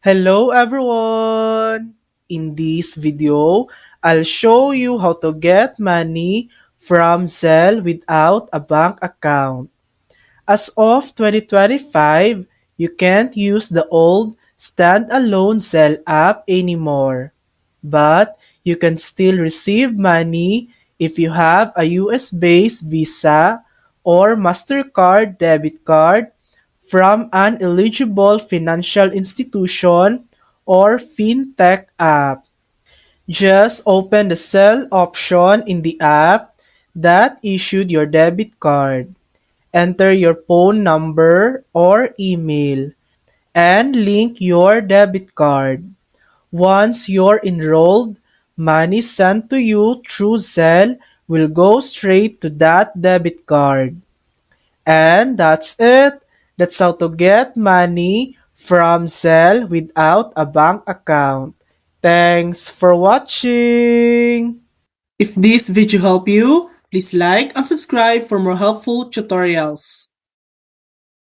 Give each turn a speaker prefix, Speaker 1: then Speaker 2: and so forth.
Speaker 1: Hello everyone! In this video, I'll show you how to get money from Zelle without a bank account. As of 2025, you can't use the old standalone Zelle app anymore. But you can still receive money if you have a US-based Visa or MasterCard debit card from an eligible financial institution or fintech app. Just open the Sell option in the app that issued your debit card. Enter your phone number or email and link your debit card. Once you're enrolled, money sent to you through Zelle will go straight to that debit card. And that's it. That's how to get money from Zelle without a bank account. Thanks for watching. If this video helped you, please like and subscribe for more helpful tutorials.